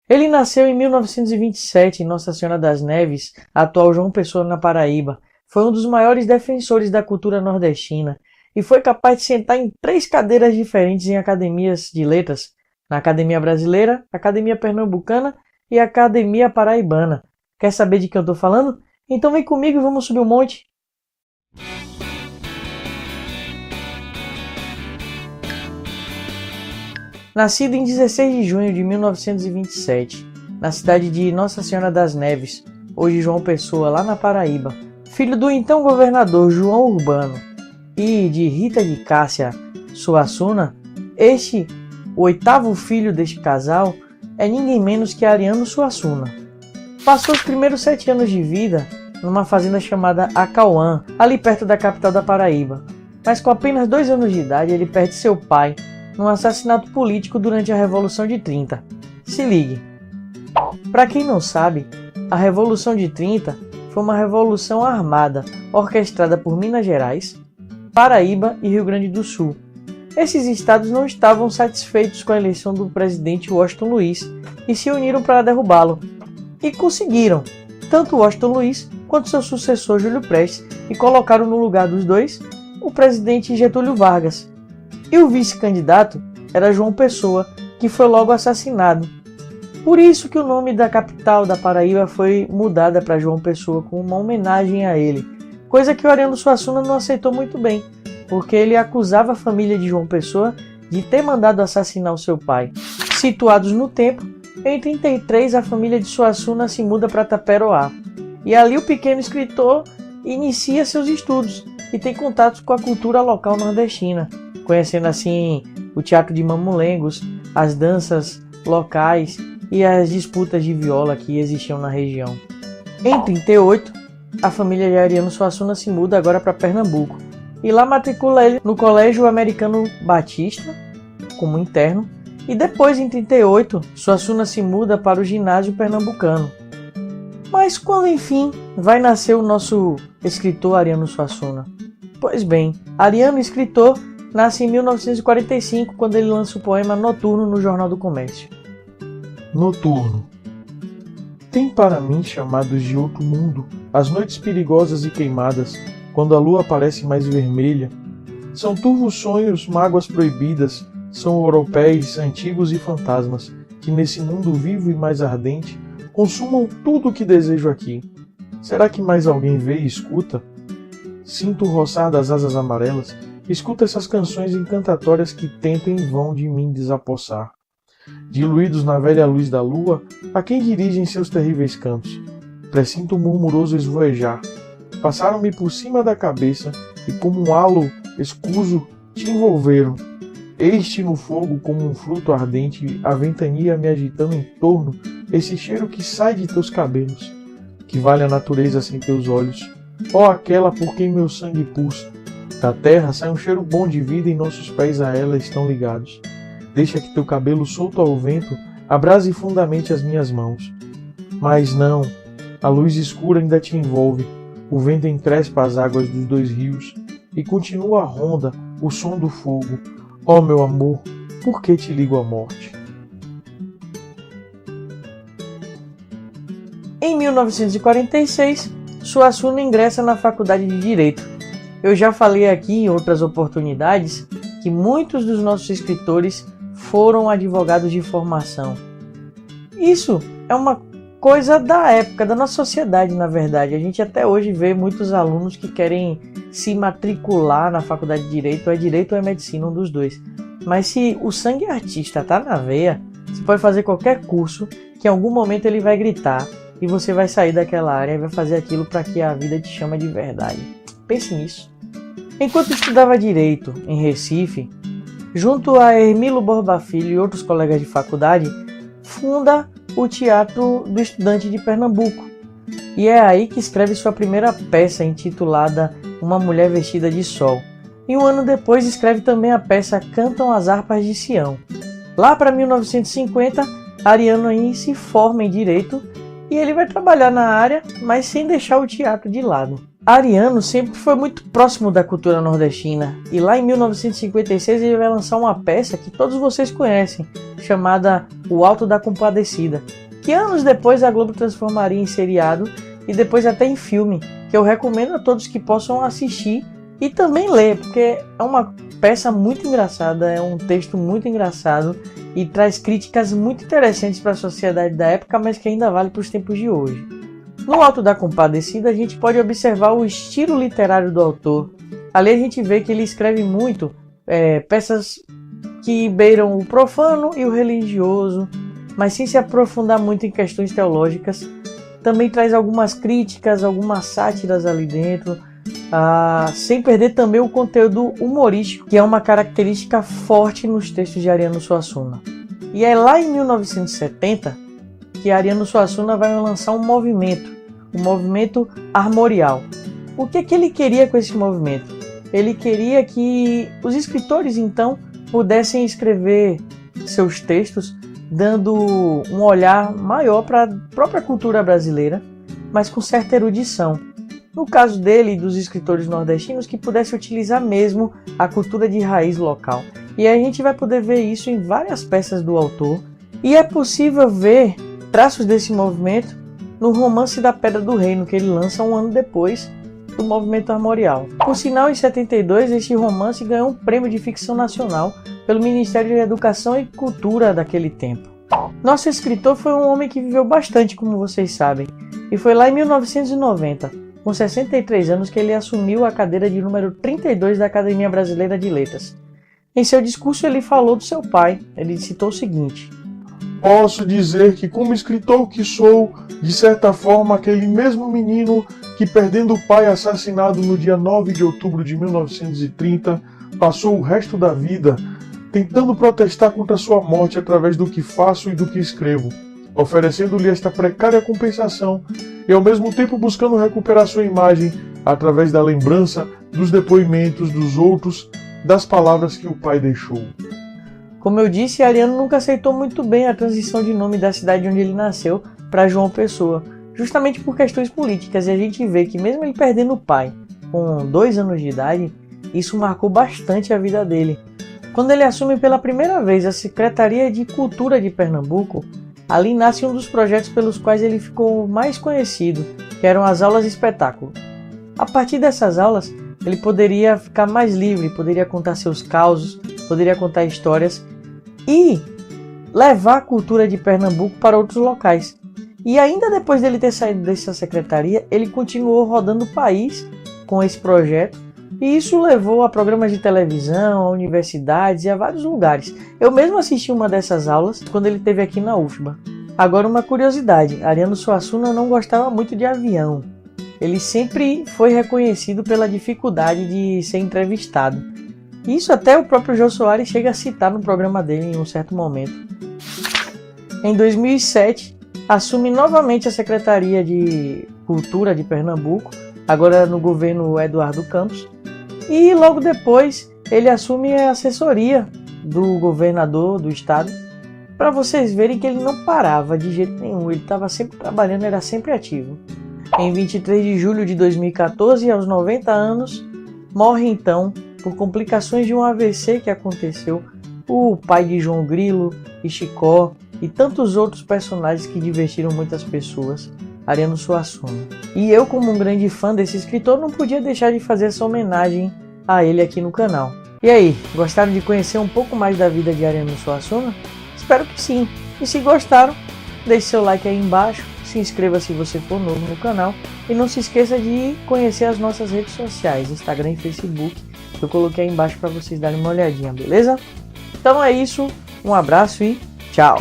Ele nasceu em 1927 em Nossa Senhora das Neves, atual João Pessoa, na Paraíba. Foi um dos maiores defensores da cultura nordestina e foi capaz de sentar em 3 cadeiras diferentes em academias de letras, na Academia Brasileira, Academia Pernambucana e Academia Paraibana. Quer saber de quem eu estou falando? Então vem comigo e vamos subir o monte. Nascido em 16 de junho de 1927, na cidade de Nossa Senhora das Neves, hoje João Pessoa, lá na Paraíba, filho do então governador João Urbano e de Rita de Cássia Suassuna, o 8º filho deste casal é ninguém menos que Ariano Suassuna. Passou os primeiros 7 anos de vida numa fazenda chamada Acauã, ali perto da capital da Paraíba, mas com apenas 2 anos de idade ele perde seu pai num assassinato político durante a Revolução de 30. Se ligue. Para quem não sabe, a Revolução de 30 foi uma revolução armada orquestrada por Minas Gerais, Paraíba e Rio Grande do Sul. Esses estados não estavam satisfeitos com a eleição do presidente Washington Luiz e se uniram para derrubá-lo. E conseguiram, tanto Washington Luiz quanto seu sucessor Júlio Prestes, e colocaram no lugar dos dois o presidente Getúlio Vargas. E o vice-candidato era João Pessoa, que foi logo assassinado. Por isso que o nome da capital da Paraíba foi mudada para João Pessoa, como uma homenagem a ele. Coisa que o Ariano Suassuna não aceitou muito bem, porque ele acusava a família de João Pessoa de ter mandado assassinar o seu pai. Situados no tempo, em 33 a família de Suassuna se muda para Taperoá. E ali o pequeno escritor inicia seus estudos e tem contatos com a cultura local nordestina, conhecendo assim o teatro de mamulengos, as danças locais e as disputas de viola que existiam na região. Em 38, a família de Ariano Suassuna se muda agora para Pernambuco e lá matricula ele no Colégio Americano Batista, como interno, e depois em 38, Suassuna se muda para o Ginásio Pernambucano. Mas quando enfim vai nascer o nosso escritor Ariano Suassuna? Pois bem, Ariano, escritor, nasce em 1945, quando ele lança o poema Noturno no Jornal do Comércio. Noturno. Tem para mim chamados de outro mundo as noites perigosas e queimadas, quando a lua aparece mais vermelha. São turvos sonhos, mágoas proibidas, são oropéis antigos e fantasmas, que nesse mundo vivo e mais ardente, consumam tudo o que desejo aqui. Será que mais alguém vê e escuta? Sinto o roçar das asas amarelas, escuto essas canções encantatórias que tentam em vão de mim desapossar. Diluídos na velha luz da lua, a quem dirigem seus terríveis cantos? Pressinto o murmuroso esvoejar. Passaram-me por cima da cabeça e como um halo escuso te envolveram. Eis-te no fogo como um fruto ardente, a ventania me agitando em torno, esse cheiro que sai de teus cabelos. Que vale a natureza sem teus olhos? Ó aquela por quem meu sangue pulsa. Da terra sai um cheiro bom de vida e nossos pés a ela estão ligados. Deixa que teu cabelo solto ao vento abrase fundamente as minhas mãos. Mas não, a luz escura ainda te envolve, o vento encrespa as águas dos 2 rios e continua a ronda o som do fogo. Ó meu amor, por que te ligo à morte? Em 1946, Suassuna ingressa na Faculdade de Direito. Eu já falei aqui em outras oportunidades que muitos dos nossos escritores foram advogados de formação. Isso é uma coisa da época, da nossa sociedade, na verdade. A gente até hoje vê muitos alunos que querem se matricular na Faculdade de Direito, ou é Medicina, um dos dois. Mas se o sangue artista tá na veia, você pode fazer qualquer curso que em algum momento ele vai gritar e você vai sair daquela área e vai fazer aquilo para que a vida te chame de verdade. Pense nisso. Enquanto estudava Direito em Recife, junto a Hermilo Borba Filho e outros colegas de faculdade, funda o Teatro do Estudante de Pernambuco. E é aí que escreve sua primeira peça, intitulada Uma Mulher Vestida de Sol. E um ano depois escreve também a peça Cantam as Harpas de Sião. Lá para 1950, Ariano aí se forma em Direito e ele vai trabalhar na área, mas sem deixar o teatro de lado. Ariano sempre foi muito próximo da cultura nordestina, e lá em 1956 ele vai lançar uma peça que todos vocês conhecem, chamada O Alto da Compadecida, que anos depois a Globo transformaria em seriado e depois até em filme, que eu recomendo a todos que possam assistir e também ler, porque é uma peça muito engraçada, é um texto muito engraçado e traz críticas muito interessantes para a sociedade da época, mas que ainda vale para os tempos de hoje. No Alto da Compadecida, a gente pode observar o estilo literário do autor. Ali a gente vê que ele escreve muito peças que beiram o profano e o religioso, mas sem se aprofundar muito em questões teológicas. Também traz algumas críticas, algumas sátiras ali dentro, sem perder também o conteúdo humorístico, que é uma característica forte nos textos de Ariano Suassuna. E é lá em 1970 que Ariano Suassuna vai lançar um movimento armorial. O que ele queria com esse movimento? Ele queria que os escritores então pudessem escrever seus textos dando um olhar maior para a própria cultura brasileira, mas com certa erudição. No caso dele e dos escritores nordestinos, que pudesse utilizar mesmo a cultura de raiz local. E aí a gente vai poder ver isso em várias peças do autor, e é possível ver traços desse movimento no Romance da Pedra do Reino, que ele lança um ano depois do movimento armorial. Por sinal, em 72, este romance ganhou um prêmio de ficção nacional pelo Ministério de Educação e Cultura daquele tempo. Nosso escritor foi um homem que viveu bastante, como vocês sabem, e foi lá em 1990, com 63 anos, que ele assumiu a cadeira de número 32 da Academia Brasileira de Letras. Em seu discurso ele falou do seu pai. Ele citou o seguinte: posso dizer que, como escritor que sou, de certa forma, aquele mesmo menino que, perdendo o pai assassinado no dia 9 de outubro de 1930, passou o resto da vida tentando protestar contra sua morte através do que faço e do que escrevo, oferecendo-lhe esta precária compensação e, ao mesmo tempo, buscando recuperar sua imagem através da lembrança, dos depoimentos dos outros, das palavras que o pai deixou. Como eu disse, Ariano nunca aceitou muito bem a transição de nome da cidade onde ele nasceu para João Pessoa, justamente por questões políticas, e a gente vê que mesmo ele perdendo o pai com 2 anos de idade, isso marcou bastante a vida dele. Quando ele assume pela primeira vez a Secretaria de Cultura de Pernambuco, ali nasce um dos projetos pelos quais ele ficou mais conhecido, que eram as aulas de espetáculo. A partir dessas aulas, ele poderia ficar mais livre, poderia contar seus causos, poderia contar histórias e levar a cultura de Pernambuco para outros locais. E ainda depois dele ter saído dessa secretaria, ele continuou rodando o país com esse projeto, e isso levou a programas de televisão, a universidades e a vários lugares. Eu mesmo assisti uma dessas aulas quando ele esteve aqui na UFBA. Agora, uma curiosidade: Ariano Suassuna não gostava muito de avião. Ele sempre foi reconhecido pela dificuldade de ser entrevistado. Isso até o próprio Jô Soares chega a citar no programa dele em um certo momento. Em 2007, assume novamente a Secretaria de Cultura de Pernambuco, agora no governo Eduardo Campos, e logo depois ele assume a assessoria do governador do estado, para vocês verem que ele não parava de jeito nenhum, ele estava sempre trabalhando, era sempre ativo. Em 23 de julho de 2014, aos 90 anos, morre então, por complicações de um AVC que aconteceu, o pai de João Grilo e Chicó e tantos outros personagens que divertiram muitas pessoas, Ariano Suassuna. E eu, como um grande fã desse escritor, não podia deixar de fazer essa homenagem a ele aqui no canal. E aí, gostaram de conhecer um pouco mais da vida de Ariano Suassuna? Espero que sim. E se gostaram, deixe seu like aí embaixo, se inscreva se você for novo no canal e não se esqueça de conhecer as nossas redes sociais, Instagram e Facebook, que eu coloquei aí embaixo para vocês darem uma olhadinha, beleza? Então é isso, um abraço e tchau!